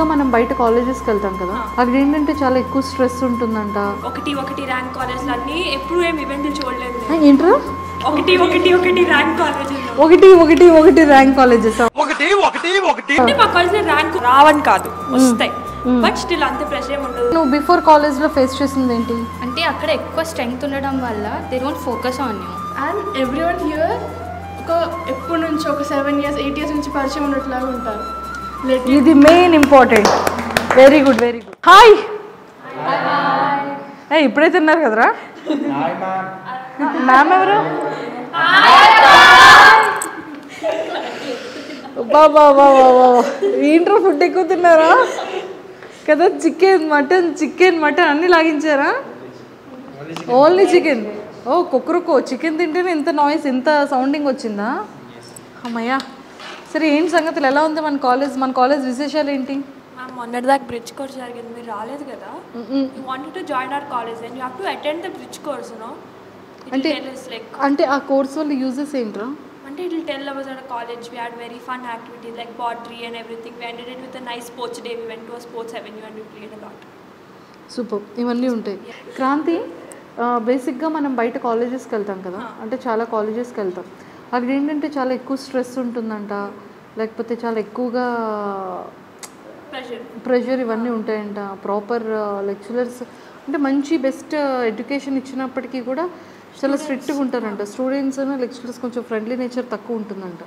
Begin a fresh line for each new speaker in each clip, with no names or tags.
బేసిక్గా మనం బయట కాలేజెస్కి వెళ్తాం కదా, అక్కడ ఏంటంటే చాలా ఎక్కువ స్ట్రెస్ ఉంటుందంట.
ఒకటి ర్యాంక్ కాలేజ్లు అన్నీ ఎప్పుడు ఏమి ఈవెంట్లు చూడలేదు.
ఏంట్రా
ఒకటి ర్యాంక్ కాలేజ్
ఒకటి ర్యాంక్ కాలేజెస్
అంటే మా కాలేజ్లో ర్యాంక్ రావని కాదు, వస్తాయి. బట్ స్టిల్ అంత ప్రెషర్ ఏమి ఉండదు.
నువ్వు బిఫోర్ కాలేజ్లో ఫేస్ చేసింది ఏంటి
అంటే అక్కడ ఎక్కువ స్ట్రెంగ్త్ ఉండడం వల్ల they don't focus on you.
And everyone here ఎప్పటి నుంచి ఒక 7 years 8 years నుంచి పరిచయం ఉన్నట్లాగా ఉంటారు.
ఇది main important. Very good hi. ఇప్పుడే తిన్నారు కదరా. మ్యామ్ ఎవరు? బాబా ఏంట్రా ఫుడ్ ఎక్కువ తిన్నారా కదా? చికెన్ మటన్ అన్నీ లాగించారా? Only chicken. ఓ కుక్కరుకో చికెన్ తింటేనే ఇంత నాయిస్, ఇంత సౌండింగ్ వచ్చిందా? అమ్మయ్యా. సరే ఏంటి సంగతులు, ఎలా ఉంది మన కాలేజ్ విశేషాలు ఏంటి?
మ్యామ్ మొన్నటిదాకా బ్రిడ్జ్ కోర్స్ జరిగింది, మీరు రాలేదు కదా. You wanted to join hour college and you have to attend the bridge course.
అంటే ఆ కోర్స్ వల్ల యూజెస్ ఏంట్రా?
అంటే it will tell us at a college we had very fun activities like pottery and everything. We ended it with a nice sports day. We went to a sports avenue and we played a lot.
Super. ఇవన్నీ ఉంటాయి. క్రాంతి, బేసిక్గా మనం బయట కాలేజెస్కి వెళ్తాం కదా, అంటే చాలా కాలేజెస్కి వెళ్తాం. అక్కడ ఏంటంటే చాలా ఎక్కువ స్ట్రెస్ ఉంటుందంట, లేకపోతే చాలా ఎక్కువగా ప్రెషర్ ఇవన్నీ ఉంటాయంట. ప్రాపర్ లెక్చరర్స్ అంటే మంచి బెస్ట్ ఎడ్యుకేషన్ ఇచ్చినప్పటికీ కూడా చాలా స్ట్రిక్ట్గా ఉంటారంట. స్టూడెంట్స్ లెక్చరర్స్ కొంచెం ఫ్రెండ్లీ నేచర్ తక్కువ ఉంటుందంట.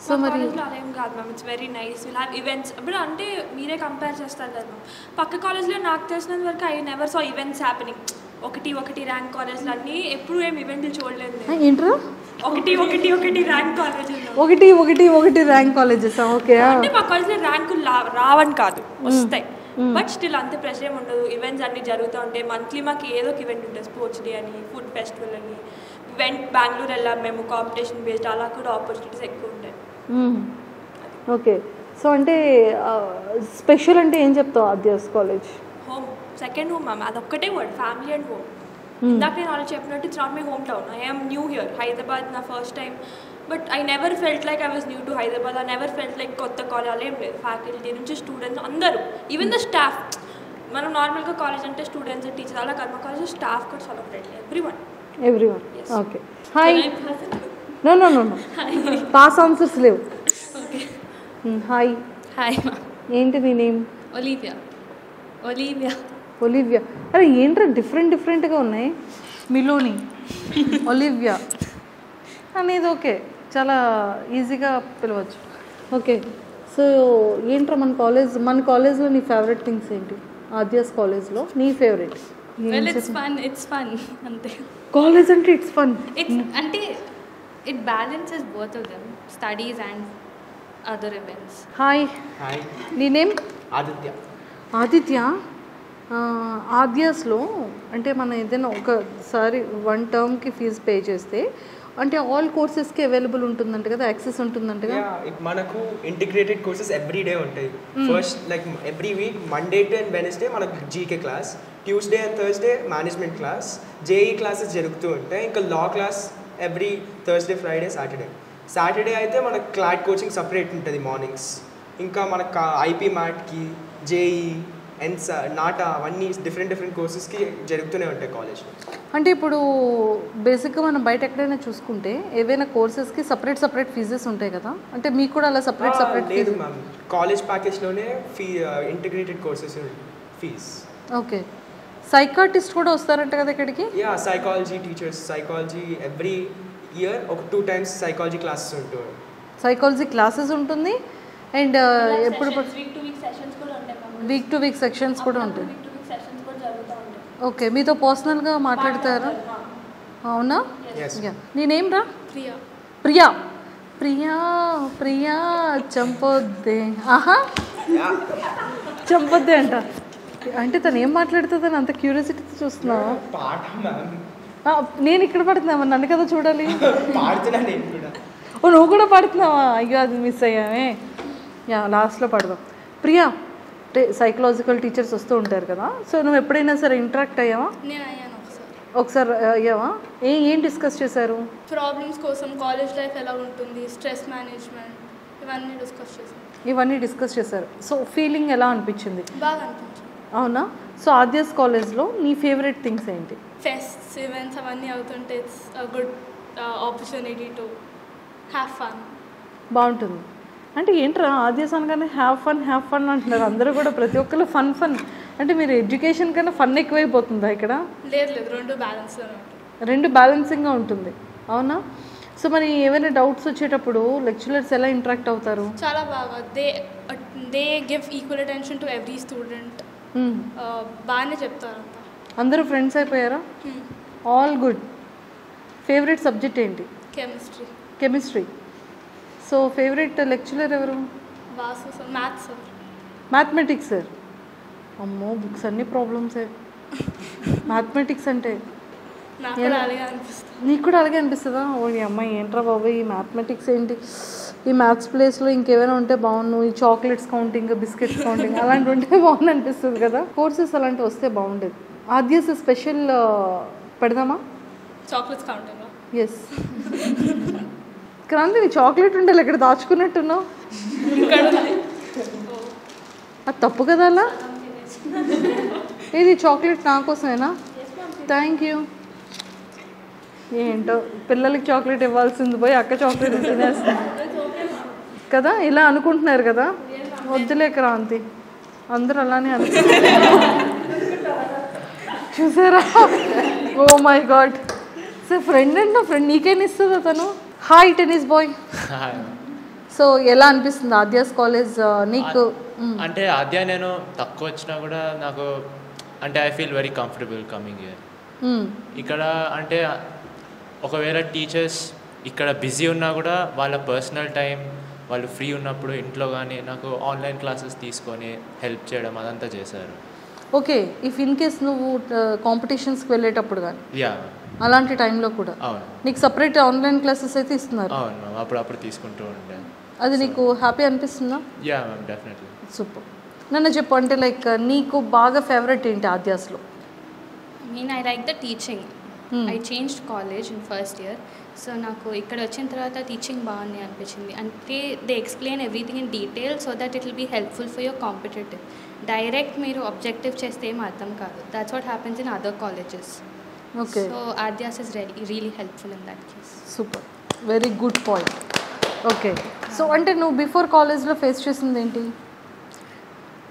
సో మరి
అదేం కాదు ma'am, it's very nice. Will have events. ఇప్పుడు అంటే మీరే కంపేర్ చేస్తారు కదా మ్యామ్. పక్క కాలేజ్లో నాకు తెలిసినంత వరకు I never saw events happening. ఒకటి ర్యాంక్ కాలేజ్లు అన్నీ ఎప్పుడు ఏమి ఈవెంట్లు చూడలేదు.
ఏంట్రా
ఒకటి ర్యాంక్ కాలేజ్
ఒకటి ర్యాంక్ కాలేజెస్? ఓకే.
అంటే మా కాలేజ్లో ర్యాంకులు రావని కాదు, వస్తాయి. బట్ స్టిల్ అంత ప్రెషర్ ఏమి ఉండదు. ఈవెంట్స్ అన్నీ జరుగుతూ ఉంటాయి. మంత్లీ మాకు ఏదో ఒక ఈవెంట్ ఉంటుంది. స్పోర్ట్స్ డే అని, ఫుడ్ ఫెస్టివల్ అని. బెంగళూరు వెళ్ళాం మేము, కాంపిటీషన్ బేస్డ్, అలా కూడా ఆపర్చునిటీస్ ఎక్కువ ఉంటాయి.
ఓకే. సో అంటే స్పెషల్ అంటే ఏం చెప్తావు Aadyas college?
Home, second home ma'am. అదొక్కటే వర్డ్, ఫ్యామిలీ అండ్ హోమ్. ఇందాక నేను ఆల్రెడీ చెప్పినట్టు it's not my home town. I am new here. Hyderabad నా first time. But I never felt like I was new to Hyderabad. I never felt like కొత్త college అలా ఏం లేదు. Faculty నుంచి students అందరూ, ఈవెన్ ద స్టాఫ్. మనం నార్మల్గా కాలేజ్ అంటే స్టూడెంట్స్ టీచర్స్ అలా కాదు, మా కాలేజ్ స్టాఫ్ కూడా చాలా friendly. Everyone.
Okay. Hi. No pass answers లేవు. హాయ్. ఏంటి నీ నేమ్? ఒలివియా. అరే ఏంట్రా డిఫరెంట్గా ఉన్నాయి మీలోని. ఒలివియా అనేది ఓకే, చాలా ఈజీగా పిలవచ్చు. ఓకే. సో ఏంట్రా మన కాలేజ్లో నీ ఫేవరెట్ థింగ్స్ ఏంటి? ఆద్యాస్ కాలేజ్లో నీ ఫేవరెట్?
ఇట్స్ ఫన్ అంతే.
కాలేజ్ అంటే ఇట్స్ ఫన్.
అంటే it balances both of them, studies and other events.
Hi. నీ నేమ్? ఆదిత్య. ఆద్యాస్లో అంటే మనం ఏదైనా ఒకసారి 1 టర్మ్కి ఫీజు పే చేస్తే అంటే ఆల్ కోర్సెస్కి అవైలబుల్ ఉంటుందంట కదా, యాక్సెస్ ఉంటుందంట కదా?
మనకు ఇంటిగ్రేటెడ్ కోర్సెస్ ఎవ్రీ డే ఉంటాయి. First like every week Monday to and Wednesday మనకు GK class, Tuesday and Thursday management class, JE classes జరుగుతూ ఉంటాయి. ఇంకా law class every Thursday, Friday, Saturday అయితే మనకు క్లాట్ కోచింగ్ సపరేట్ ఉంటుంది మార్నింగ్స్. ఇంకా మనకు ఐపీ మ్యాట్కి, జేఈ, నాటా అవన్నీ డిఫరెంట్ కోర్సెస్కి జరుగుతూనే ఉంటాయి కాలేజ్లో.
అంటే ఇప్పుడు బేసిక్గా మనం బయట ఎక్కడైనా చూసుకుంటే ఏవైనా కోర్సెస్కి సపరేట్ ఫీజెస్ ఉంటాయి కదా, అంటే మీకు కూడా అలా సపరేట్
లేదు మ్యామ్. కాలేజ్ ప్యాకేజ్లోనే integrated courses fees.
Okay. Psychiatrist కూడా వస్తారంట కదా ఇక్కడికి?
Psychology teachers, psychology every year ఒక 2 times సైకాలజీ క్లాసెస్ ఉంటుంది.
సైకాలజీ క్లాసెస్ ఉంటుంది. అండ్ ఎప్పుడు వీక్ టు వీక్ సెక్షన్స్ కూడా ఉంటాయి. ఓకే. మీతో పర్సనల్గా మాట్లాడతారా? అవునా? నీ నేమ్ రా? ప్రియా చంపొద్దే. చంపొద్దే అంట. అంటే తను ఏం మాట్లాడుతుందని అంత క్యూరియాసిటీతో చూస్తున్నావా? నేను ఇక్కడ పడుతున్నావా? నన్ను కదా చూడాలి. నువ్వు కూడా పడుతున్నావా? అయ్యో అది మిస్ అయ్యామే. లాస్ట్లో పడదాం. ప్రియా, సైకలాజికల్ టీచర్స్ వస్తూ ఉంటారు కదా, సో నువ్వు ఎప్పుడైనా సరే ఇంటరాక్ట్ అయ్యావా?
నేను అయ్యాను
ఒకసారి అయ్యావా? ఏం డిస్కస్ చేశారు?
ప్రాబ్లమ్స్ కోసం, కాలేజ్ లైఫ్ ఎలా ఉంటుంది, స్ట్రెస్ మేనేజ్మెంట్, ఇవన్నీ డిస్కస్ చేశాను.
ఇవన్నీ డిస్కస్ చేశారు. సో ఫీలింగ్ ఎలా అనిపించింది?
బాగా అనిపించింది.
అవునా? సో ఆద్యాస్ కాలేజ్లో నీ ఫేవరెట్ థింగ్స్ ఏంటి?
ఫెస్ట్స్ ఈవెంట్స్ అవన్నీ అవుతుంటే it's a good opportunity to have fun.
బాగుంటుంది. అంటే ఏంట్రా ఆద్యాస్ అనగానే హ్యావ్ ఫన్ అంటున్నారు అందరూ కూడా, ప్రతి ఒక్కరు ఫన్ అంటే మీరు ఎడ్యుకేషన్ కన్నా ఫన్ ఎక్కువైపోతుందా ఇక్కడ?
లేదు రెండు బ్యాలెన్స్లోనే ఉంటుంది.
రెండు బ్యాలెన్సింగ్గా ఉంటుంది. అవునా? సో మరి ఏమైనా డౌట్స్ వచ్చేటప్పుడు లెక్చరర్స్ ఎలా ఇంటరాక్ట్ అవుతారు?
చాలా బాగా they give equal attention to every student. బాగానే చెప్తారు అంతా.
అందరూ ఫ్రెండ్స్ అయిపోయారా? All good. ఫేవరెట్ సబ్జెక్ట్ ఏంటి? కెమిస్ట్రీ. సో ఫేవరెట్ లెక్చరర్ ఎవరు?
Vasu sir. Maths sir.
Mathematics sir. అమ్మో బుక్స్ అన్ని ప్రాబ్లమ్సే. మ్యాథమెటిక్స్ అంటే నీకు కూడా అలాగే అనిపిస్తుందా? ఓ ఈ అమ్మాయి ఏంట్రా బాబు ఈ మ్యాథమెటిక్స్ ఏంటి, ఈ మ్యాథ్స్ ప్లేస్లో ఇంకేమైనా ఉంటే బాగుండు, ఈ చాక్లెట్స్ కౌంటింగ్, బిస్కెట్స్ కౌంటింగ్ అలాంటివి ఉంటే బాగుంది అనిపిస్తుంది కదా. కోర్సెస్ అలాంటివి వస్తే బాగుండేది. ఆద్యాస్ స్పెషల్ పెడదామా?
Chocolates counting.
ఎస్. క్రాంతి నీ చాక్లెట్ ఉండాలి, ఇక్కడ దాచుకున్నట్టున్నావు. అది తప్పు కదా అలా. ఇది చాక్లెట్ నా కోసమేనా? Thank you. ఏంటో పిల్లలకి చాక్లెట్ ఇవ్వాల్సింది పోయి అక్క చాక్లెట్ తినేస్తుంది కదా, ఇలా అనుకుంటున్నారు కదా. వద్దులే క్రాంతి, అందరూ అలానే అనుకుంటున్నారు. చూసారా? Oh my god. So friend అంటే ఫ్రెండ్ నీకేం ఇస్తుంది అతను. Hi tennis bye. సో ఎలా అనిపిస్తుంది ఆద్యాస్ కాలేజ్ నీకు?
అంటే ఆద్య నేను తక్కువ వచ్చినా కూడా నాకు అంటే I feel very comfortable coming here. ఇక్కడ అంటే ఒకవేళ టీచర్స్ ఇక్కడ బిజీ ఉన్నా కూడా వాళ్ళ పర్సనల్ టైం వాళ్ళు ఫ్రీ ఉన్నప్పుడు ఇంట్లో కానీ నాకు ఆన్లైన్ క్లాసెస్ తీసుకొని హెల్ప్ చేయడం అదంతా చేశారు.
ఓకే. ఇఫ్ ఇన్ కేస్ నువ్వు కాంపిటీషన్స్కి వెళ్ళేటప్పుడు కానీ
యా
అలాంటి టైంలో కూడా
అవును
నీకు సపరేట్ ఆన్లైన్ క్లాసెస్ అయితే ఇస్తున్నారు?
అవును, అప్పుడప్పుడు తీసుకుంటూ ఉండే.
అది నీకు హ్యాపీ అనిపిస్తుందా?
Yeah ma'am, definitely.
సూపర్. నన్ను చెప్పు, అంటే లైక్ నీకు బాగా ఫేవరెట్ ఏంటి ఆద్యాస్లో?
I like the teaching. I changed college in first year. So నాకు ఇక్కడ వచ్చిన తర్వాత టీచింగ్ బాగుంది అనిపించింది. అంటే they explain everything in detail so that it will be helpful for your competitive. Direct మీరు ఆబ్జెక్టివ్ చేస్తే ఏం అర్థం కాదు. That's what happens in other colleges.
Okay.
So Aadyas is really helpful in that case.
Super, very good point. Okay. So అంటే నువ్వు before కాలేజ్లో face చేసింది ఏంటి?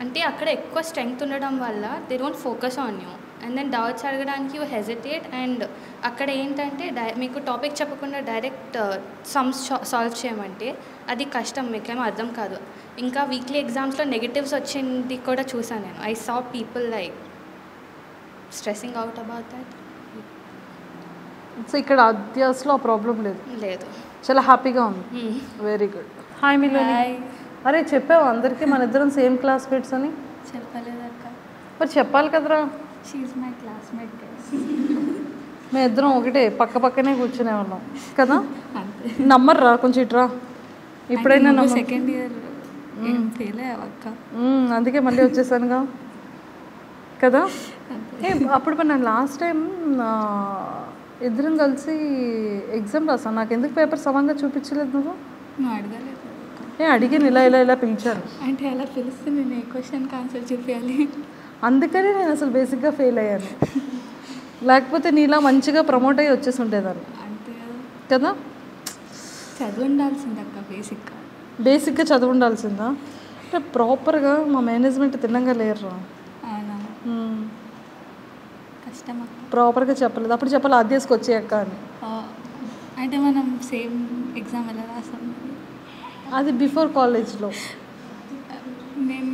అంటే అక్కడ ఎక్కువ స్ట్రెంగ్త్ ఉండడం వల్ల they don't focus on you and then doubts అడగడానికి యూ హెజిటేట్. అండ్ అక్కడ ఏంటంటే మీకు టాపిక్ చెప్పకుండా డైరెక్ట్ సమ్స్ సాల్వ్ చేయమంటే అది కష్టం, మీకేమో అర్థం కాదు. ఇంకా వీక్లీ ఎగ్జామ్స్లో నెగటివ్స్ వచ్చింది కూడా చూసాను నేను. I saw people like stressing out about that.
So ఇక్కడ ఆద్యాస్లో ఆ ప్రాబ్లం లేదు?
లేదు,
చాలా హ్యాపీగా ఉంది. Very good. హాయ్ మిలోని. అరే చెప్పావు అందరికీ మన ఇద్దరం సేమ్ క్లాస్మేట్స్ అని?
చెప్పలేదక్క.
మరి చెప్పాలి కదరా.
She my classmate.
మేము ఇద్దరం ఒకటే పక్క పక్కనే కూర్చునే వాళ్ళం కదా. నమ్మర్రా కొంచెం ఇట్రా. ఇప్పుడైనా
సెకండ్ ఇయర్ ఫెయిల్ అయ్యావక్క.
అందుకే మళ్ళీ వచ్చేసానుగా కదా. అప్పుడు మనం లాస్ట్ టైం ఇద్దరం కలిసి ఎగ్జామ్ రాసాను. నాకు ఎందుకు పేపర్ సమంగా చూపించలేదు నువ్వు?
నువ్వు అడగలేదు.
నేను అడిగాను, ఇలా ఇలా ఇలా పిలిచాను.
అంటే అలా పిలిస్తే నేను ఏ క్వశ్చన్కి ఆన్సర్ చెప్పాలి.
అందుకని నేను అసలు బేసిక్గా ఫెయిల్ అయ్యాను. లేకపోతే నీలా మంచిగా ప్రమోట్ అయ్యి వచ్చేసి ఉండేదాన్ని.
అంతే
కదా.
చదువు ఉండాల్సిందక్క.
బేసిక్గా చదువు ఉండాల్సిందా? అంటే ప్రాపర్గా మా మేనేజ్మెంట్ తిన్నంగా లేరురా.
అవునా? కష్టం.
ప్రాపర్గా చెప్పలేదు. అప్పుడు చెప్పాలి ఆద్యాస్కి వచ్చేయక్క అని.
అంటే మనం సేమ్ ఎగ్జామ్ ఎలా రాసాం?
అది బిఫోర్ కాలేజ్లో.
నేను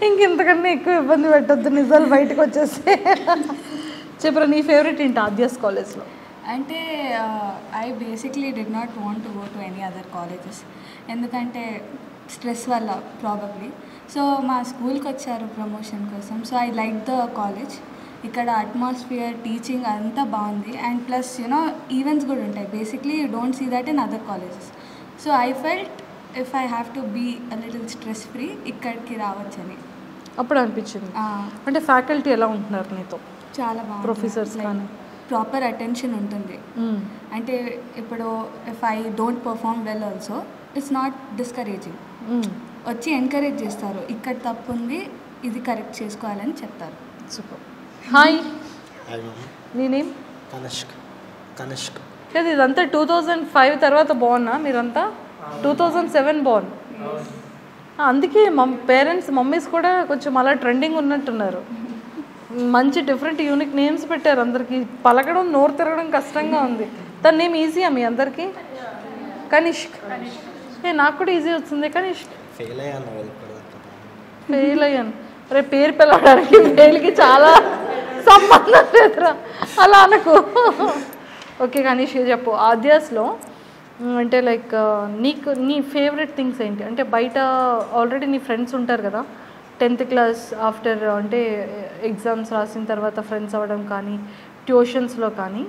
ఇంకెంతకన్నా ఎక్కువ ఇబ్బంది పెట్టద్దు, నిజాలు బయటకు వచ్చేస్తే. చెప్పరా నీ ఫేవరెట్ ఏంటి ఆద్యాస్ కాలేజ్లో?
అంటే I basically did not want to go to any other colleges. ఎందుకంటే స్ట్రెస్ వల్ల ప్రాబబ్లీ. సో మా స్కూల్కి వచ్చారు ప్రమోషన్ కోసం. So I like the college. ఇక్కడ అట్మాస్ఫియర్, టీచింగ్ అంతా బాగుంది. అండ్ ప్లస్ యూనో ఈవెంట్స్ కూడా ఉంటాయి. Basically you don't see that in other colleges. So I felt if I have to be a little stress free ఇక్కడికి రావచ్చని
అప్పుడు అనిపించింది. అంటే ఫ్యాకల్టీ ఎలా ఉంటున్నారు నీతో?
చాలా బాగుంది.
ప్రొఫెసర్స్ కానీ
ప్రాపర్ అటెన్షన్ ఉంటుంది. అంటే ఇప్పుడు if I don't perform well also it's not discouraging. వచ్చి ఎంకరేజ్ చేస్తారు, ఇక్కడ తప్పు ఉంది, ఇది కరెక్ట్ చేసుకోవాలని చెప్తారు.
సూపర్. Hi,
hi ma'am.
నీ నేమ్?
కనిష్క్.
లేదు, ఇదంతా 2005 తర్వాత బాగున్నా మీరంతా 2007 బాగున్నా. అందుకే పేరెంట్స్ మమ్మీస్ కూడా కొంచెం అలా ట్రెండింగ్ ఉన్నట్టున్నారు. మంచి డిఫరెంట్ యూనిక్ నేమ్స్ పెట్టారు అందరికీ. పలకడం నోరు తిరగడం కష్టంగా ఉంది. తన నేమ్ ఈజీయా మీ అందరికీ? కనిష్క్. నాకు కూడా ఈజీ వచ్చింది కనిష్క్.
ఫెయిల్
అయ్యాను. రేపు పేరు పిలవడానికి ఫెయిల్కి చాలా సంబంధం లేదురా, అలా అనకు. ఓకే కనిష్క్, చెప్పు. ఆద్యాస్లో అంటే లైక్ నీకు నీ ఫేవరెట్ థింగ్స్ ఏంటి? అంటే బయట ఆల్రెడీ నీ ఫ్రెండ్స్ ఉంటారు కదా 10th క్లాస్ ఆఫ్టర్, అంటే ఎగ్జామ్స్ రాసిన తర్వాత ఫ్రెండ్స్ అవ్వడం కానీ ట్యూషన్స్లో కానీ.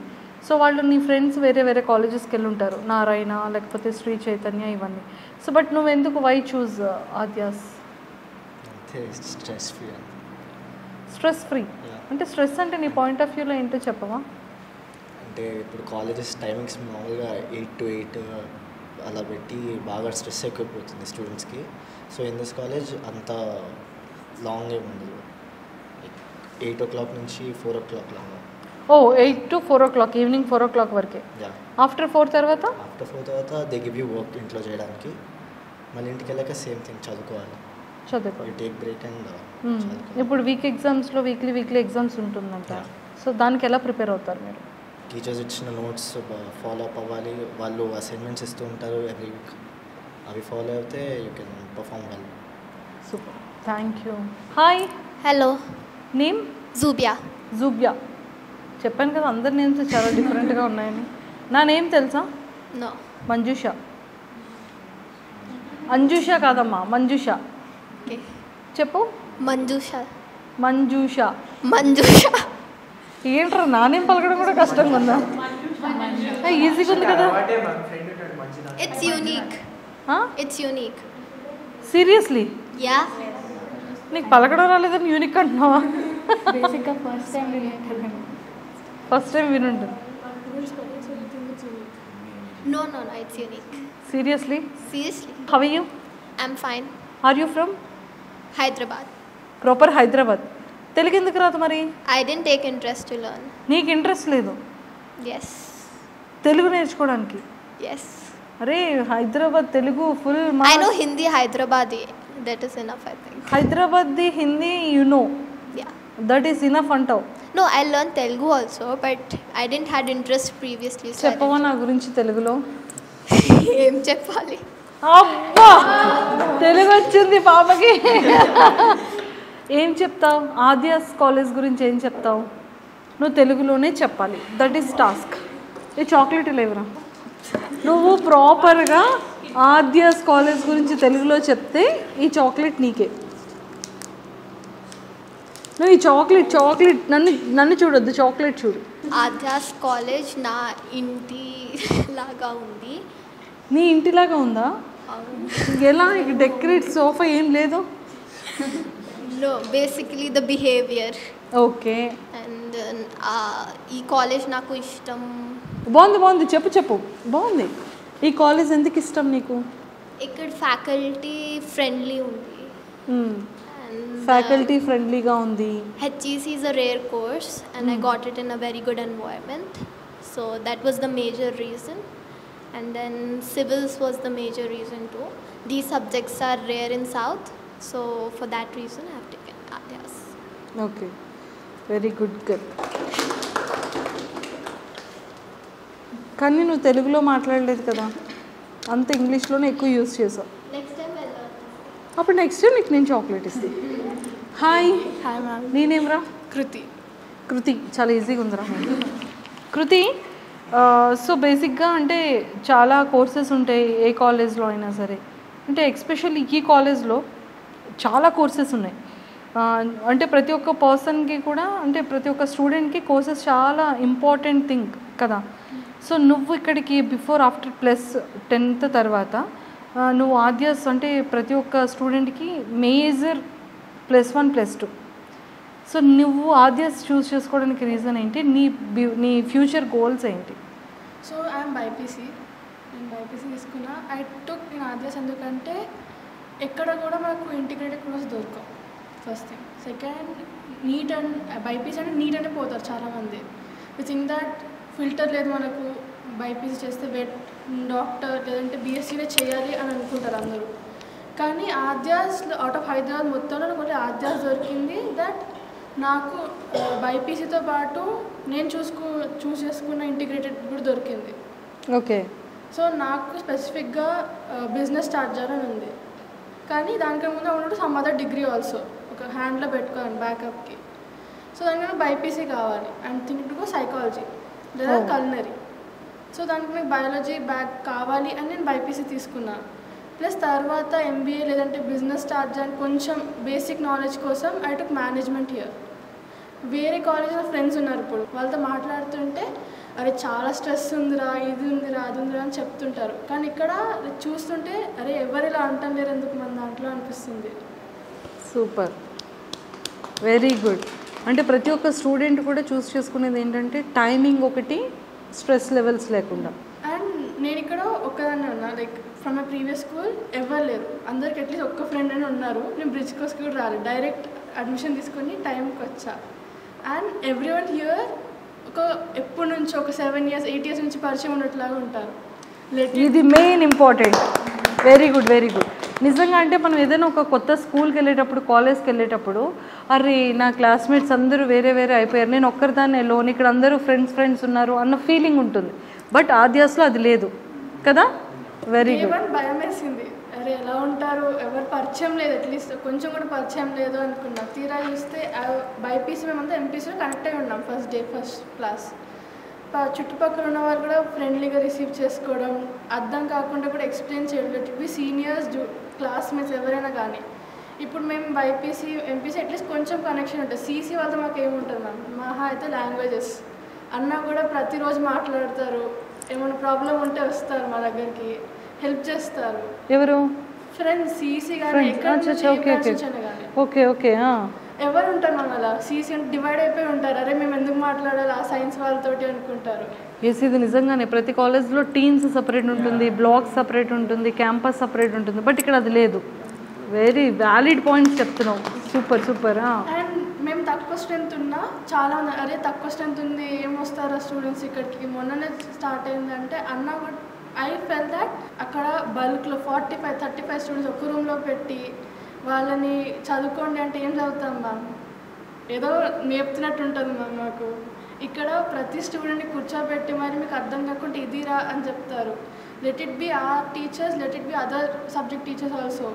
సో వాళ్ళు నీ ఫ్రెండ్స్ వేరే వేరే కాలేజెస్కి వెళ్ళి ఉంటారు, నారాయణ లేకపోతే శ్రీ చైతన్య ఇవన్నీ. సో బట్ నువ్వు ఎందుకు why choose Aadyas? Stress free అంటే స్ట్రెస్ అంటే నీ పాయింట్ ఆఫ్ వ్యూలో ఏంటో చెప్పవా?
అంటే ఇప్పుడు కాలేజెస్ టైమింగ్స్ మామూలుగా 8 to 8 అలా పెట్టి బాగా స్ట్రెస్ ఎక్కువైపోతుంది స్టూడెంట్స్కి. సో ఇన్ దిస్ కాలేజ్ అంత లాంగ్ ఏమి ఉండదు, 8 o'clock నుంచి 4 o'clock లాగా.
8 to 4 o'clock, ఈవినింగ్ 4 o'clock వరకే. ఆఫ్టర్ 4 తర్వాత
దే గివ్ యూ వర్క్ ఇంట్లో చేయడానికి. మళ్ళీ ఇంటికి వెళ్ళాక సేమ్ థింగ్ చదువుకోవాలి. టేక్ బ్రేక్ అండ్
ఇప్పుడు వీక్లీ ఎగ్జామ్స్ ఉంటుందంట. సో దానికి ఎలా ప్రిపేర్ అవుతారు మీరు?
టీచర్స్ ఇచ్చిన నోట్స్ ఫాలో అప్ అవ్వాలి. వాళ్ళు అసైన్మెంట్స్ ఇస్తూ ఉంటారు ఎవ్రీ వీక్, అవి ఫాలో అయితే you can perform well.
Super, thank you. Hi.
Hello.
Name? Zubya. చెప్పాను కదా అందరి నేమ్స్ చాలా డిఫరెంట్గా ఉన్నాయని. నా నేమ్ తెలుసా?
నో.
మంజుష. అంజుష కాదమ్మా, మంజుష. చెప్పు. మంజుష. ఏంట్రా నా నేమ్ పలకడం కూడా కష్టంగా ఉందా? ఈజీగా ఉంది కదా.
It's unique.
సీరియస్లీ?
యా.
నీకు పలకడం రాలేదని యూనిక్ అంటున్నావా?
బేసిక్గా
ఫస్ట్ టైం వినుంటుంది.
No, it's unique.
Seriously?
Seriously.
How are you?
I'm fine.
Are you from?
Hyderabad.
Proper Hyderabad. Telugu ఎందుకు రాదు మరి?
I didn't take interest to learn.
నీకు ఇంట్రెస్ట్ లేదు?
Yes.
తెలుగు నేర్చుకోవడానికి?
Yes.
అరే Hyderabad Telugu full.
I know Hindi Hyderabadi. That is enough, I think.
Hyderabadi Hindi you know?
Yeah.
That is enough అంటావు?
No, I learned Telugu also, but I didn't had interest previously.
చెప్పవా నా గురించి తెలుగులో?
ఏం చెప్పాలి?
అబ్బా తెలుగు వచ్చింది పాపకి. ఏం చెప్తావు? ఆద్యాస్ కాలేజ్ గురించి ఏం చెప్తావు? నువ్వు తెలుగులోనే చెప్పాలి. That is task. ఈ చాక్లెట్ లేవురా. నువ్వు ప్రాపర్గా ఆద్యాస్ కాలేజ్ గురించి తెలుగులో చెప్తే ఈ చాక్లెట్ నీకే. నువ్వు ఈ చాక్లెట్ నన్ను చూడొద్దు, చాక్లెట్ చూడు.
ఆద్యాస్ కాలేజ్ నా ఇంటి లాగా ఉంది.
నీ ఇంటిలాగా ఉందా? ఎలా? డెకరేట్ సోఫా ఏం లేదు?
No, basically the behavior.
Okay.
And ఈ కాలేజ్ నాకు ఇష్టం.
బాగుంది. చెప్పు. బాగుంది. ఈ కాలేజ్ ఎందుకు ఇష్టం నీకు?
ఇక్కడ ఫ్యాకల్టీ ఫ్రెండ్లీ ఉంది.
ఫ్యాకల్టీ ఫ్రెండ్లీగా ఉంది.
HEC is a rare course and I got it in a very good environment. So that was the major reason. And then civils was the major reason too. These subjects are rare in South. So for that reason I have taken Adyas.
Okay. Very good girl. కానీ నువ్వు తెలుగులో మాట్లాడలేదు కదా, అంత ఇంగ్లీష్లోనే ఎక్కువ use చేసావు. అప్పుడు నెక్స్ట్ టైం నీకు నేను చాక్లెట్ ఇస్తాను. హాయ్.
Hi ma'am.
నేనేమ్రా? కృతి. చాలా ఈజీగా ఉందిరా. కృతి, సో బేసిక్గా అంటే చాలా కోర్సెస్ ఉంటాయి ఏ కాలేజ్లో అయినా సరే. అంటే ఎస్పెషల్లీ ఈ కాలేజ్లో చాలా కోర్సెస్ ఉన్నాయి. అంటే ప్రతి ఒక్క పర్సన్కి కూడా, అంటే ప్రతి ఒక్క స్టూడెంట్కి కోర్సెస్ చాలా ఇంపార్టెంట్ థింగ్ కదా. సో నువ్వు ఇక్కడికి బిఫోర్ ఆఫ్టర్ +10th తర్వాత నువ్వు ఆద్యాస్ అంటే ప్రతి ఒక్క స్టూడెంట్కి మేజర్ +1 +2. సో నువ్వు ఆద్యాస్ చూస్ చేసుకోవడానికి రీజన్ ఏంటి? నీ ఫ్యూచర్ గోల్స్ ఏంటి?
సో ఐఎమ్ బైపీసీ, నేను బైపీసీ తీసుకున్నా. నేను ఆద్యాస్ ఎందుకంటే ఎక్కడ కూడా మనకు ఇంటిగ్రేటెడ్ కోర్స్ దొరకవు, first thing. Second, NEET and BiPC అంటే నీట్ అనే పోతారు చాలామంది. వి థింక్ దట్ ఫిల్టర్ లేదు మనకు, బైపీసీ చేస్తే వెట్ డాక్టర్ లేదంటే బీఎస్సీనే చేయాలి అని అనుకుంటారు అందరూ. కానీ ఆద్యాస్లో అవుట్ ఆఫ్ హైదరాబాద్ మొత్తంలో నాకు ఆద్యాస్ దొరికింది. దట్ నాకు బైపీసీతో పాటు నేను చూస్ చేసుకున్న ఇంటిగ్రేటెడ్ కూడా దొరికింది.
ఓకే.
సో నాకు స్పెసిఫిక్గా బిజినెస్ స్టార్ట్ చేయాలని ఉంది, కానీ దానికన్నా ముందు ఉన్నట్టు సమ్ అదర్ డిగ్రీ ఆల్సో ఒక హ్యాండ్లో పెట్టుకోవాలి బ్యాకప్కి. సో దానికన్నా బైపీసీ కావాలి అండ్ థింక్ సైకాలజీ లేదా కల్నరీ. సో దానికి నాకు బయాలజీ బ్యాక్ కావాలి అని నేను బైపీసీ తీసుకున్నాను. ప్లస్ తర్వాత ఎంబీఏ లేదంటే బిజినెస్ స్టార్ట్ చేయడానికి కొంచెం బేసిక్ నాలెడ్జ్ కోసం ఐ టుక్ మేనేజ్మెంట్ హియర్. వేరే కాలేజ్లో ఫ్రెండ్స్ ఉన్నారు, ఇప్పుడు వాళ్ళతో మాట్లాడుతుంటే అరే చాలా స్ట్రెస్ ఉందిరా, ఇది ఉందిరా, అది ఉందిరా అని చెప్తుంటారు. కానీ ఇక్కడ చూస్తుంటే అరే ఎవరు ఇలా అంటాం లేరు ఎందుకు మన దాంట్లో అనిపిస్తుంది.
Super, very good. అంటే ప్రతి ఒక్క స్టూడెంట్ కూడా చూస్ చేసుకునేది ఏంటంటే టైమింగ్ ఒకటి, స్ట్రెస్ లెవెల్స్ లేకుండా.
అండ్ నేను ఇక్కడ ఒక్కదాన్ని ఉన్నా, like from my previous school ఎవరు లేరు, అందరికి అట్లీస్ట్ ఒక్క ఫ్రెండ్ అని ఉన్నారు. నేను బ్రిడ్జ్ కోర్స్కి కూడా రాలేదు, డైరెక్ట్ అడ్మిషన్ తీసుకొని టైంకి వచ్చా. అండ్ ఎవ్రీ వన్ హియర్ ఎప్పటి నుంచి ఒక 7 years 8 years నుంచి పరిచయం ఉన్నట్లాగా ఉంటారు.
ఇది main important. Very good, very good. నిజంగా అంటే మనం ఏదైనా ఒక కొత్త స్కూల్కి వెళ్ళేటప్పుడు, కాలేజ్కి వెళ్ళేటప్పుడు అరే నా క్లాస్మేట్స్ అందరూ వేరే వేరే అయిపోయారు, నేను ఒక్కరిదాన్ని లోన్, ఇక్కడ అందరూ ఫ్రెండ్స్ ఉన్నారు అన్న ఫీలింగ్ ఉంటుంది. బట్ ఆద్యాస్లో అది లేదు కదా. Very good.
భయం వేసింది, అరే ఎలా ఉంటారు, ఎవరు పరిచయం లేదు, అట్లీస్ట్ కొంచెం కూడా పరిచయం లేదు అనుకున్నా. తీరా చూస్తే బైపీసీ మేమంతా ఎంపీసీలో కనెక్ట్ అయి ఉన్నాం ఫస్ట్ డే ఫస్ట్ క్లాస్. చుట్టుపక్కల ఉన్న వాళ్ళు కూడా ఫ్రెండ్లీగా రిసీవ్ చేసుకోవడం, అర్థం కాకుండా కూడా ఎక్స్ప్లెయిన్ చేయడం. ఇవి సీనియర్స్ క్లాస్మేట్స్ ఎవరైనా కానీ. ఇప్పుడు మేము బైపీసీ ఎంపీసీ అట్లీస్ట్ కొంచెం కనెక్షన్ ఉంటుంది. సీసీ వాళ్ళతో మాకు ఏముంటుంది మ్యామ్, మహా అయితే లాంగ్వేజెస్ అన్నా కూడా ప్రతిరోజు మాట్లాడతారు. ఏమైనా ప్రాబ్లం ఉంటే వస్తారు మా దగ్గరికి, హెల్ప్ చేస్తారు.
ఎవరు?
ఫ్రెండ్స్. సీసీ కానీ
ఓకే ఓకే.
ఎవరు ఉంటారు మనం అలా సీసీ అంటే డివైడ్ అయిపోయి ఉంటారు. అరే మేము ఎందుకు మాట్లాడాలి ఆ సైన్స్ వాళ్ళతోటి అనుకుంటారు.
ఎస్, ఇది నిజంగానే ప్రతి కాలేజ్లో టీమ్స్ సపరేట్ ఉంటుంది, బ్లాక్ సపరేట్ ఉంటుంది, క్యాంపస్ సపరేట్ ఉంటుంది. బట్ ఇక్కడ అది లేదు. వెరీ వ్యాలిడ్ పాయింట్స్ చెప్తున్నావు. Super super.
అండ్ మేము తక్కువ స్ట్రెంత్ ఉన్నా చాలా ఉంది, అరే తక్కువ స్ట్రెంత్ ఉంది ఏమొస్తారా స్టూడెంట్స్ ఇక్కడికి, మొన్ననే స్టార్ట్ అయిందంటే అన్నా కూడా ఐ ఫెల్ దట్ అక్కడ బల్క్లో 45-35 స్టూడెంట్స్ ఒక రూమ్లో పెట్టి వాళ్ళని చదువుకోండి అంటే ఏం చదువుతాం మ్యామ్, ఏదో నేర్పుతున్నట్టు ఉంటుంది మ్యామ్ మాకు. ఇక్కడ ప్రతి స్టూడెంట్ని కూర్చోబెట్టి మరి మీకు అర్థం కాకుండా ఇదిరా అని చెప్తారు. Let it be or teachers, let it be other subject teachers also.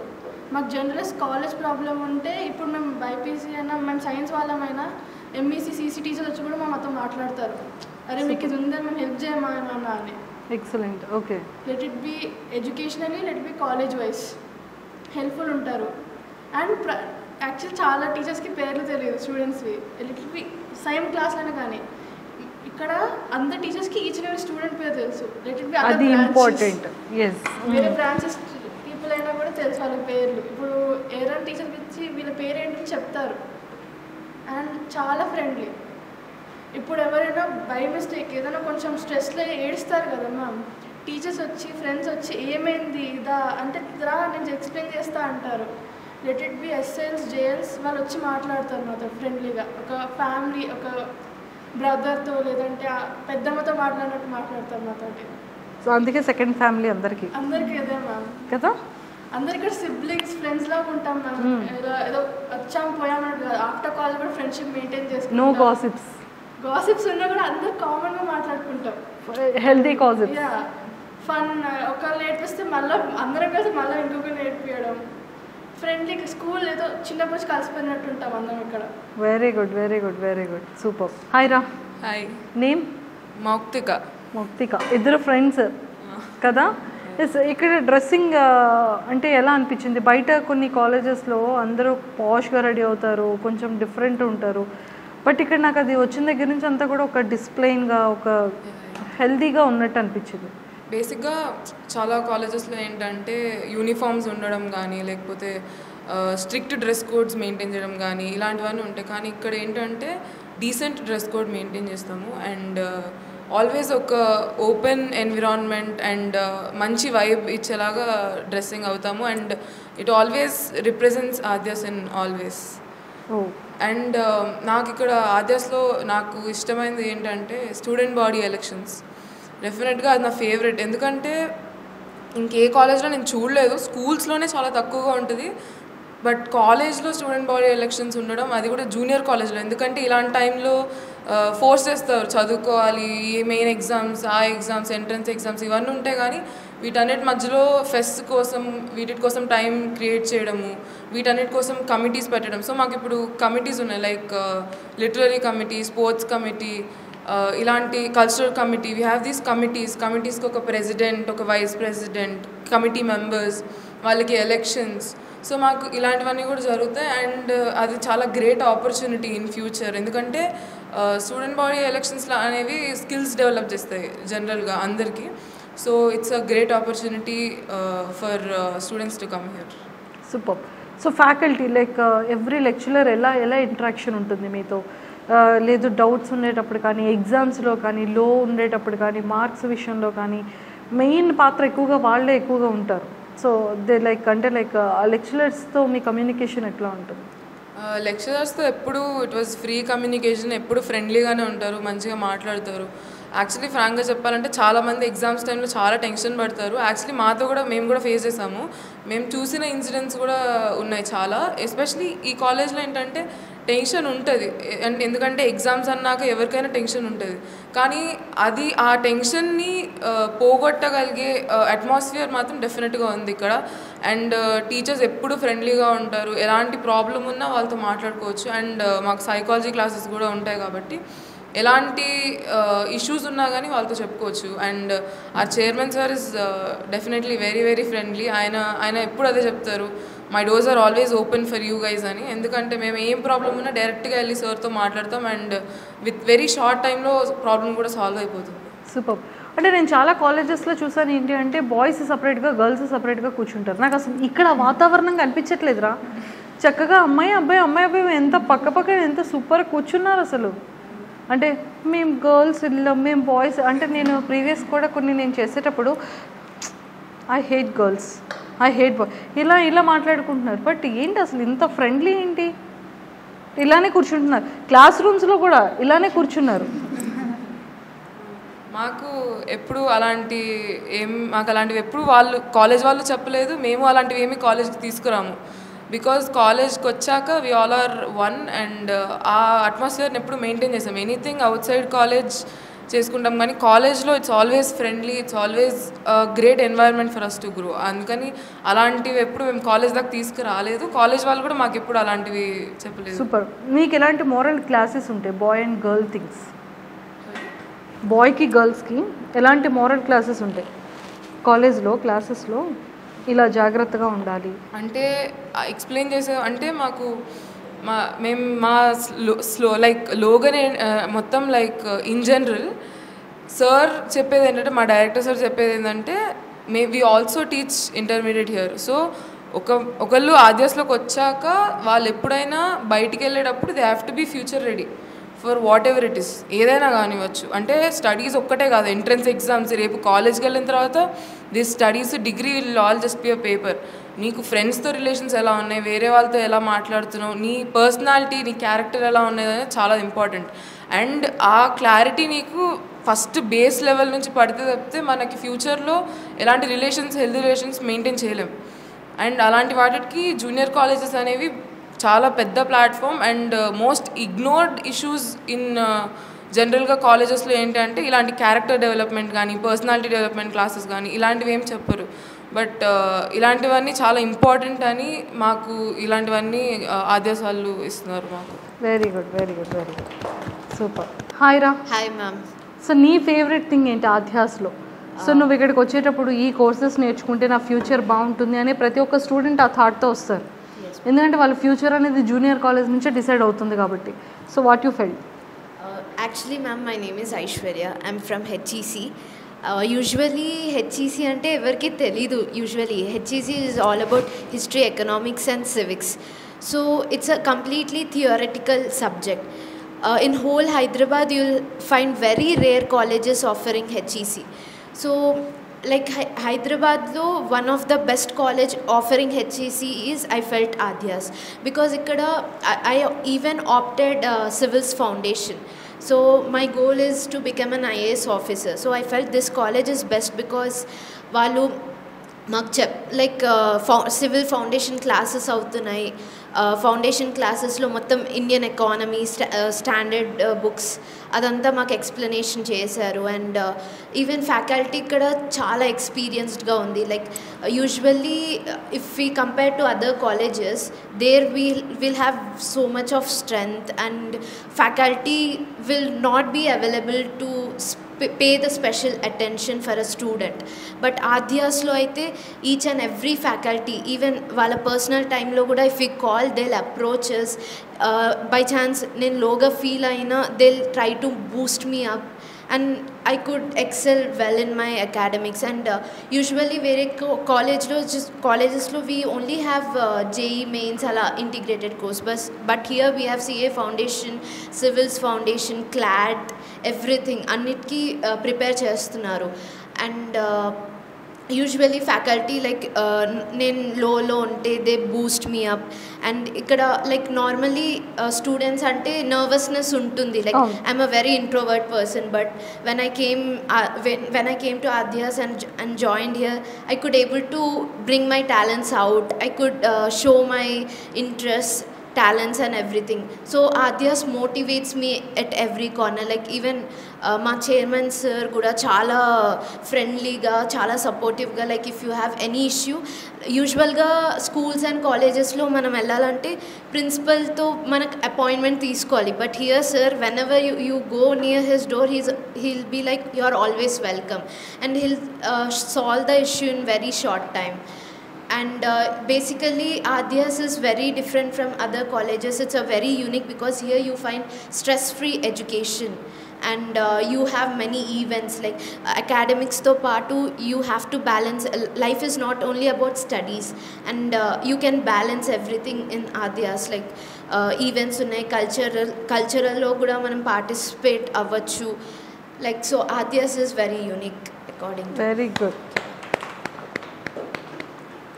మాకు జనరల్స్ కాలేజ్ ప్రాబ్లం ఉంటే ఇప్పుడు మేము బైపీసీ అయినా మేము సైన్స్ వాళ్ళమైనా ఎంఈసీ సీసీ టీచర్స్ వచ్చి కూడా మాతో మాట్లాడతారు. అరే మీకు ఇది ఉందని మేము హెల్ప్ చేయమా ఏమన్నా అని.
Excellent. Okay.
Let it B educationally, let it B college wise helpful ఉంటారు. అండ్ యాక్చువల్ చాలా టీచర్స్కి పేర్లు తెలియదు స్టూడెంట్స్వి, లెట్ ఇట్ బి సేమ్ క్లాస్లోనే కానీ ఇక్కడ అందరు టీచర్స్కి ఈచ్ అండ్ ఎవరీ స్టూడెంట్ పేరు తెలుసు. లెట్ ఇట్ బి
అది ఇంపార్టెంట్.
వేరే బ్రాంచెస్ పీపుల్ అయినా కూడా తెలుసు వాళ్ళ పేర్లు. ఇప్పుడు ఎవరైనా టీచర్కి ఇచ్చి వీళ్ళ పేరేంటని చెప్తారు. అండ్ చాలా ఫ్రెండ్లీ. ఇప్పుడు ఎవరైనా బై మిస్టేక్ ఏదైనా కొంచెం స్ట్రెస్లో ఏడుస్తారు కదా మ్యామ్, టీచర్స్ వచ్చి ఫ్రెండ్స్ వచ్చి ఏమైంది ఇదా అంటే రా నేను ఎక్స్ప్లెయిన్ చేస్తా అంటారు. లెట్ ఇట్ బి ఎస్ఎల్స్ జేఎల్స్ వాళ్ళు వచ్చి మాట్లాడతారు నాతో ఫ్రెండ్లీగా, ఒక ఫ్యామిలీ ఒక బ్రదర్తో లేదంటే పెద్దమ్మతో మాట్లాడినట్టు మాట్లాడతారు నాతోటి.
సో అందుకే సెకండ్ ఫ్యామిలీ అందరికీ
అదే మ్యామ్
కదా.
అందరు ఇక్కడ సిబ్లింగ్స్ ఫ్రెండ్స్ లాగా ఉంటాం మ్యామ్. ఏదో వచ్చాం పోయామన్నట్టు కాదు. ఆఫ్టర్ కాలేజ్ కూడా ఫ్రెండ్షిప్ మెయింటైన్ చేసుకుంటాం.
No gossips.
గాసిప్స్ ఉన్నా కూడా అందరు కామన్గా మాట్లాడుకుంటాం.
Healthy gossips.
Yeah fun. ఒకళ్ళు నేర్పిస్తే మళ్ళీ అందరం కలిసి మళ్ళీ ఇంకొకరు నేర్పించడం. ఫ్రెండ్లీ స్కూల్ ఏదో చిన్నప్పుడు కలిసిపోయినట్టు ఉంటాం అందరం ఇక్కడ.
Very good, very good, very good. Super. Hi రా.
హాయ్.
నేమ్?
మౌక్తిక.
మౌక్తిక. ఇద్దరు ఫ్రెండ్స్ కదా. ఎస్. ఇక్కడ డ్రెస్సింగ్ అంటే ఎలా అనిపించింది? బయట కొన్ని కాలేజెస్లో అందరూ పాష్గా రెడీ అవుతారు, కొంచెం డిఫరెంట్ ఉంటారు. బట్ ఇక్కడ నాకు అది వచ్చిన దగ్గర నుంచి అంతా కూడా ఒక డిసిప్లైన్గా ఒక హెల్తీగా ఉన్నట్టు అనిపించింది.
బేసిక్గా చాలా కాలేజెస్లో ఏంటంటే యూనిఫామ్స్ ఉండడం కానీ లేకపోతే స్ట్రిక్ట్ డ్రెస్ కోడ్స్ మెయింటైన్ చేయడం కానీ ఇలాంటివన్నీ ఉంటాయి. కానీ ఇక్కడ ఏంటంటే డీసెంట్ డ్రెస్ కోడ్ మెయింటైన్ చేస్తాము అండ్ ఆల్వేస్ ఒక ఓపెన్ ఎన్విరాన్మెంట్ అండ్ మంచి వైబ్ ఇచ్చేలాగా డ్రెస్సింగ్ అవుతాము and it always represents Aadya's in always. And నాకు ఇక్కడ ఆద్యాస్లో నాకు ఇష్టమైనది ఏంటంటే స్టూడెంట్ బాడీ ఎలక్షన్స్. డెఫినెట్గా అది నా ఫేవరెట్. ఎందుకంటే ఇంకే కాలేజ్లో నేను చూడలేదు, స్కూల్స్లోనే చాలా తక్కువగా ఉంటుంది. బట్ కాలేజ్లో స్టూడెంట్ బాడీ ఎలక్షన్స్ ఉండడం, అది కూడా జూనియర్ కాలేజ్లో. ఎందుకంటే ఇలాంటి టైంలో ఫోర్స్ చేస్తారు చదువుకోవాలి, మెయిన్ ఎగ్జామ్స్, ఆ ఎగ్జామ్స్, ఎంట్రన్స్ ఎగ్జామ్స్ ఇవన్నీ ఉంటాయి. కానీ వీటన్నిటి మధ్యలో ఫెస్ట్ కోసం వీటి కోసం టైం క్రియేట్ చేయడము, వీటన్నిటి కోసం కమిటీస్ పెట్టడం. సో మాకు ఇప్పుడు కమిటీస్ ఉన్నాయి, like literary committee, sports committee, ఇలాంటి cultural committee. We have these కమిటీస్కి ఒక ప్రెసిడెంట్, ఒక వైస్ ప్రెసిడెంట్, కమిటీ మెంబర్స్, వాళ్ళకి ఎలక్షన్స్. సో మాకు ఇలాంటివన్నీ కూడా జరుగుతాయి అండ్ అది చాలా గ్రేట్ ఆపర్చునిటీ ఇన్ ఫ్యూచర్. ఎందుకంటే స్టూడెంట్ బాడీ ఎలక్షన్స్ అనేవి స్కిల్స్ డెవలప్ చేస్తాయి జనరల్గా అందరికీ. So it's a great opportunity for students to come here.
Super. So faculty like every lecturer ఎలా ఇంటరాక్షన్ ఉంటుంది మీతో? లేదు డౌట్స్ ఉండేటప్పుడు కానీ, ఎగ్జామ్స్లో కానీ, లో ఉండేటప్పుడు కానీ, మార్క్స్ విషయంలో కానీ మెయిన్ పాత్ర వాళ్ళే ఎక్కువగా ఉంటారు. సో దే లైక్ అంటే లైక్ లెక్చరర్స్తో మీ కమ్యూనికేషన్ ఎట్లా ఉంటుంది?
లెక్చరర్స్తో ఎప్పుడు ఇట్ వాజ్ ఫ్రీ కమ్యూనికేషన్, ఎప్పుడు ఫ్రెండ్లీగానే ఉంటారు, మంచిగా మాట్లాడతారు. యాక్చువల్లీ ఫ్రాంక్గా చెప్పాలంటే చాలామంది ఎగ్జామ్స్ టైంలో చాలా టెన్షన్ పడతారు. యాక్చువల్లీ మాతో కూడా మేము కూడా ఫేస్ చేసాము. మేము చూసిన ఇన్సిడెంట్స్ కూడా ఉన్నాయి చాలా. ఎస్పెషలీ ఈ కాలేజ్లో ఏంటంటే టెన్షన్ ఉంటుంది, అంటే ఎందుకంటే ఎగ్జామ్స్ అన్నాక ఎవరికైనా టెన్షన్ ఉంటుంది. కానీ ఆ టెన్షన్ని పోగొట్టగలిగే అట్మాస్ఫియర్ మాత్రం డెఫినెట్గా ఉంది ఇక్కడ. అండ్ టీచర్స్ ఎప్పుడు ఫ్రెండ్లీగా ఉంటారు, ఎలాంటి ప్రాబ్లం ఉన్నా వాళ్ళతో మాట్లాడుకోవచ్చు. అండ్ మాకు సైకాలజీ క్లాసెస్ కూడా ఉంటాయి కాబట్టి ఎలాంటి ఇష్యూస్ ఉన్నా కానీ వాళ్ళతో చెప్పుకోవచ్చు. అండ్ ఆ chairman sir is definitely very very friendly. ఆయన ఎప్పుడు అదే చెప్తారు, my doors are always open for you guys అని. ఎందుకంటే మేము ఏం ప్రాబ్లం ఉన్నా డైరెక్ట్గా వెళ్ళి సార్తో మాట్లాడతాం అండ్ విత్ వెరీ షార్ట్ టైంలో ప్రాబ్లం కూడా సాల్వ్ అయిపోతుంది.
సూపర్. అంటే నేను చాలా కాలేజెస్లో చూసాను ఏంటి అంటే బాయ్స్ సపరేట్గా, గర్ల్స్ సపరేట్గా కూర్చుంటారు. నాకు అసలు ఇక్కడ వాతావరణం కనిపించట్లేదురా. చక్కగా అమ్మాయి అబ్బాయి ఎంత పక్క ఎంత సూపర్గా కూర్చున్నారు అసలు. అంటే మేము గర్ల్స్ మేము బాయ్స్ అంటే నేను ప్రీవియస్ కూడా కొన్ని నేను చేసేటప్పుడు I hate girls, I hate boy ఇలా మాట్లాడుకుంటున్నారు. బట్ ఏంటి అసలు ఇంత ఫ్రెండ్లీ ఏంటి? ఇలానే కూర్చుంటున్నారు, క్లాస్ రూమ్స్లో కూడా ఇలానే కూర్చున్నారు.
మాకు ఎప్పుడు మాకు అలాంటివి ఎప్పుడు కాలేజ్ వాళ్ళు చెప్పలేదు, మేము అలాంటివి ఏమి కాలేజ్కి తీసుకురాము. బికాజ్ కాలేజ్కి వచ్చాక we all are one and ఆ అట్మాస్ఫియర్ని ఎప్పుడు మెయింటైన్ చేసాం. ఎనీథింగ్ అవుట్ సైడ్ కాలేజ్ చేసుకుంటాం కానీ కాలేజ్లో it's always friendly, it's always great environment for us to grow. అందుకని అలాంటివి ఎప్పుడు మేము కాలేజ్ దాకా తీసుకురాలేదు, కాలేజ్ వాళ్ళు కూడా మాకు ఎప్పుడు అలాంటివి చెప్పలేదు.
సూపర్. మీకు ఎలాంటి మోరల్ క్లాసెస్ ఉంటాయి బాయ్ అండ్ గర్ల్ థింగ్స్? బాయ్కి గర్ల్స్కి ఎలాంటి మోరల్ క్లాసెస్ ఉంటాయి కాలేజ్లో క్లాసెస్లో? ఇలా జాగ్రత్తగా ఉండాలి
అంటే ఎక్స్ప్లెయిన్ చేసే అంటే మాకు మేము లైక్ లోగానే మొత్తం లైక్ ఇన్ జనరల్ సార్ చెప్పేది ఏంటంటే, మా డైరెక్టర్ సార్ చెప్పేది ఏంటంటే we also teach intermediate here. So ఒకళ్ళు ఆద్యాస్లోకి వచ్చాక వాళ్ళు ఎప్పుడైనా బయటికి వెళ్ళేటప్పుడు they have to be future ready for whatever it is, ఏదైనా కానివ్వచ్చు. అంటే స్టడీస్ ఒక్కటే కాదు, ఎంట్రన్స్ ఎగ్జామ్స్, రేపు కాలేజ్కి వెళ్ళిన తర్వాత this studies, degree will all just be a paper. నీకు ఫ్రెండ్స్తో రిలేషన్స్ ఎలా ఉన్నాయి, వేరే వాళ్ళతో ఎలా మాట్లాడుతున్నావు, నీ పర్సనాలిటీ, నీ క్యారెక్టర్ ఎలా ఉన్నది అనేది చాలా ఇంపార్టెంట్. అండ్ ఆ క్లారిటీ నీకు ఫస్ట్ బేస్ లెవెల్ నుంచి పడితే తప్పితే మనకి ఫ్యూచర్లో ఎలాంటి రిలేషన్స్, హెల్తీ రిలేషన్స్ మెయింటైన్ చేయలేం. అండ్ అలాంటి వాటికి జూనియర్ కాలేజెస్ అనేవి చాలా పెద్ద platform. And most ignored issues in జనరల్గా కాలేజెస్లో ఏంటంటే ఇలాంటి క్యారెక్టర్ డెవలప్మెంట్ కానీ, పర్సనాలిటీ డెవలప్మెంట్ క్లాసెస్ కానీ ఇలాంటివి ఏం చెప్పరు. బట్ ఇలాంటివన్నీ చాలా ఇంపార్టెంట్ అని మాకు ఇలాంటివన్నీ ఆద్యాస్ వాళ్ళు ఇస్తున్నారు మాకు.
Very good, very good, very good, super. Hi రా.
Hi ma'am.
సో నీ ఫేవరెట్ థింగ్ ఏంటి ఆధ్యాస్లో? సో నువ్వు ఇక్కడికి వచ్చేటప్పుడు ఈ కోర్సెస్ నేర్చుకుంటే నా ఫ్యూచర్ బాగుంటుంది అని ప్రతి ఒక్క స్టూడెంట్ ఆ థాట్తో వస్తారు. ఎందుకంటే వాళ్ళ ఫ్యూచర్ అనేది జూనియర్ కాలేజ్ నుంచే డిసైడ్ అవుతుంది కాబట్టి. So what you felt?
Actually, ma'am, my name is Aishwarya. I'm from HEC. Usually HEC అంటే ఎవరికి తెలీదు. Usually HEC is all about history, economics and civics. So it's a completely theoretical subject. In whole Hyderabad you'll find very rare colleges offering HEC. So like Hyderabad lo one of the best college offering HEC is I felt Adhyas, because ikkada I even opted civils foundation. So my goal is to become an IAS officer. So I felt this college is best because వాళ్ళు మాకు like civil foundation classes అవుతున్నాయి. Foundation క్లాసెస్లో మొత్తం Indian economy, standard books అదంతా మాకు explanation చేశారు. And even faculty ఇక్కడ చాలా ఎక్స్పీరియన్స్డ్గా ఉంది. Like usually if we compare to other colleges, there will have so much of strength and faculty will not be available to pay the special attention for a student. But Adhyaslo aithe each and every faculty, even wala personal time lo kuda if we call, they'll approach us. By chance nen loga feel aina, they'll try to boost me up and I could excel well in my academics. And usually vere colleges lo we only have JEE mains ala integrated course, but here we have CA foundation, civils foundation, CLAT, everything అన్నిటికీ prepare చేస్తున్నారు. And usually faculty like నేను లోలో ఉంటే they Boost me up. And ఇక్కడ like normally students అంటే nervousness ఉంటుంది. Like I'm a very introvert person, but when I came to Adhyas and joined here, I could able to bring my talents out. I could show my interests, talents and everything. So Adhyas motivates me at every corner. Like even మా chairman sir కూడా చాలా ఫ్రెండ్లీగా, చాలా సపోర్టివ్గా. Like if you have any issue, యూజువల్గా schools and కాలేజెస్లో మనం వెళ్ళాలంటే ప్రిన్సిపల్తో మనకు అపాయింట్మెంట్ తీసుకోవాలి. But here sir, when ever you go near his door, he'll be like you are always welcome, and he'll solve the issue in very short time. And basically Adhyas is very different from other colleges. It's a very unique because here you find stress-free education, and you have many events like academics to paatu you have to balance. Life is not only about studies, and you can balance everything in Adhyas. Like events unnai, cultural lo kuda manam participate avvachu. Like so Adhyas is very unique according to
very good.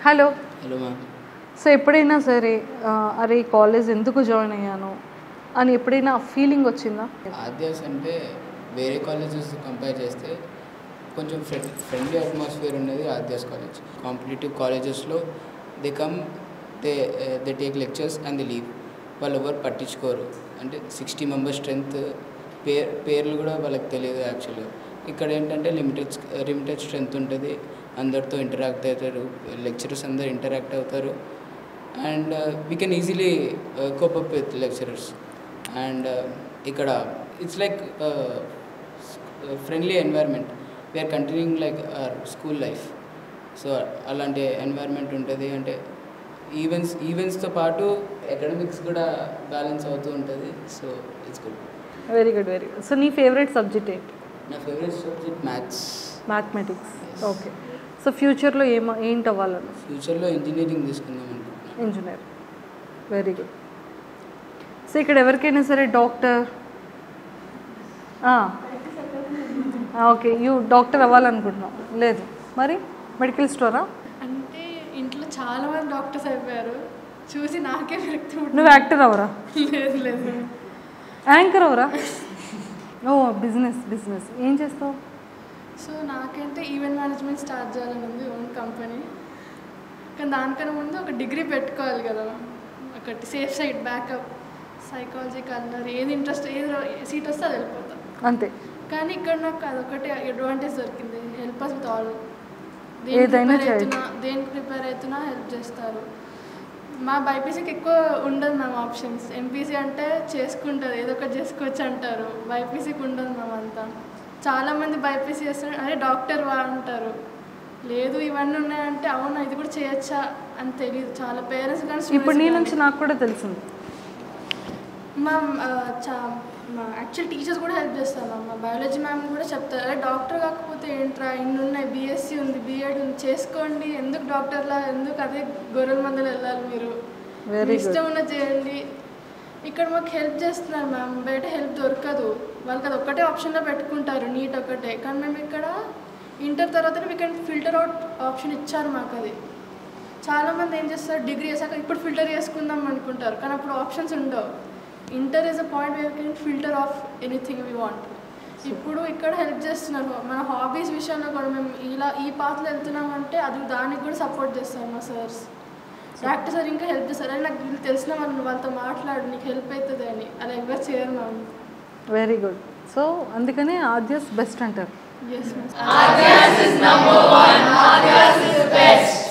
Hello
ma'am.
So ఎప్పుడైనా సరే అరే college ఎందుకు join అయ్యాను అని ఎప్పుడైనా feeling వచ్చిందా?
Adhyas అంటే వేరే కాలేజెస్ కంపేర్ చేస్తే కొంచెం ఫ్రెండ్లీ అట్మాస్ఫియర్ ఉన్నది Adhyas కాలేజ్. కాంపిటేటివ్ కాలేజెస్లో they come, they take lectures and they leave. వాళ్ళు ఎవరు పట్టించుకోరు. అంటే 60 మెంబర్స్ స్ట్రెంత్, పేర్లు కూడా వాళ్ళకి తెలియదు యాక్చువల్గా. ఇక్కడ ఏంటంటే లిమిటెడ్ స్ట్రెంత్ ఉంటుంది. అందరితో ఇంటరాక్ట్ అవుతారు, లెక్చరర్స్ అందరు ఇంటరాక్ట్ అవుతారు. And we can easily cope up with lecturers. And ఇక్కడ it's like friendly environment. We are continuing like our school life. So అలాంటి ఎన్వైర్న్మెంట్ ఉంటుంది. అంటే ఈవెంట్స్తో పాటు అకాడమిక్స్ కూడా బ్యాలెన్స్ అవుతూ ఉంటుంది. So it's good.
Very good, very good. So నీ ఫేవరెట్ సబ్జెక్ట్ ఏంటి?
నా favourite subject
mathematics. Okay. So ఫ్యూచర్లో ఏంటి అవ్వాలని?
ఫ్యూచర్లో ఇంజనీరింగ్ తీసుకుందాం అనుకుంటున్నాను.
Engineer, very good. సో ఇక్కడ ఎవరికైనా సరే డాక్టర్, ఓకే, డాక్టర్ అవ్వాలనుకుంటున్నావు? లేదు, మరి మెడికల్ స్టోరా?
అంటే ఇంట్లో చాలా మంది డాక్టర్స్ అయిపోయారు, చూసి నాకే విరక్తి.
నువ్వు యాక్టర్ అవరా?
లేదు లేదు.
యాంకర్ అవరా? ఓ బిజినెస్ ఏం చేస్తావు?
సో నాకంటే ఈవెంట్ మేనేజ్మెంట్ స్టార్ట్ చేయాలని ఉంది, ఓన్ కంపెనీ. కానీ దానికన్నా ముందు ఒక డిగ్రీ పెట్టుకోవాలి కదా, ఒకటి safe side backup. Psychology colour ఏది ఇంట్రెస్ట్, ఏది సీట్ వస్తే అది వెళ్ళిపోతాం అంతే. కానీ ఇక్కడ నాకు అదొకటి అడ్వాంటేజ్ దొరికింది, హెల్ప్ అస్ విత్ ఆల్. దేనికి ప్రిపేర్ అవుతున్నా హెల్ప్ చేస్తారు. మా బైపీసీకి ఎక్కువ ఉండదు మ్యామ్ ఆప్షన్స్. ఎంపీసీ అంటే చేసుకుంటుంది, ఏదో ఒకటి చేసుకోవచ్చు అంటారు. బైపీసీకి ఉండదు మ్యామ్ అంతా. చాలామంది బైపీసీ చేస్తారు, అరే డాక్టర్ అంటారు. లేదు ఇవన్నీ ఉన్నాయంటే అవునా ఇది కూడా చేయొచ్చా అని తెలియదు చాలా పేరెంట్స్. కానీ
ఇప్పుడు నీ నుంచి నాకు కూడా తెలిసింది
మ్యామ్ మా యాక్చువల్ టీచర్స్ కూడా హెల్ప్ చేస్తారు మ్యామ్. మా బయాలజీ మ్యామ్ కూడా చెప్తారు, అరే డాక్టర్ కాకపోతే ఏంట్రా, ఇన్ని ఉన్నాయి, బీఎస్సీ ఉంది, బీఎడ్ ఉంది, చేసుకోండి, ఎందుకు డాక్టర్లా, ఎందుకు అదే గొర్రెల మందలు వెళ్ళాలి, మీరు ఇష్టం ఉన్న చేయండి. ఇక్కడ మాకు హెల్ప్ చేస్తున్నారు మ్యామ్. బయట హెల్ప్ దొరకదు, వాళ్ళకి అది ఒక్కటే ఆప్షన్లో పెట్టుకుంటారు, నీట్ ఒకటే. కానీ మేము ఇక్కడ ఇంటర్ తర్వాతనే we can filter out option ఇచ్చారు మాకు. అది చాలామంది ఏం చేస్తారు, డిగ్రీ చేశాక ఇప్పుడు ఫిల్టర్ చేసుకుందాం అనుకుంటారు, కానీ అప్పుడు ఆప్షన్స్ ఉండవు. Inter is a point where can filter of anything we want. ఇప్పుడు ఇక్కడ హెల్ప్ చేస్తున్నారు. మన హాబీస్ విషయంలో కూడా మేము ఇలా ఈ పాత్రలో వెళ్తున్నామంటే అది దానికి కూడా సపోర్ట్ చేస్తారు మా సార్స్. డాక్టర్ సార్ ఇంకా హెల్ప్ చేస్తారు, అది నాకు వీళ్ళు తెలిసిన వాళ్ళు, వాళ్ళతో మాట్లాడు, నీకు హెల్ప్ అవుతుంది అని. అలా ఎవరు చేయరు మ్యామ్.
Very good. సో అందుకనే ఆద్యాస్ బెస్ట్ అంటారు.
Yes, ma'am. Adyas is number one. Adyas is best.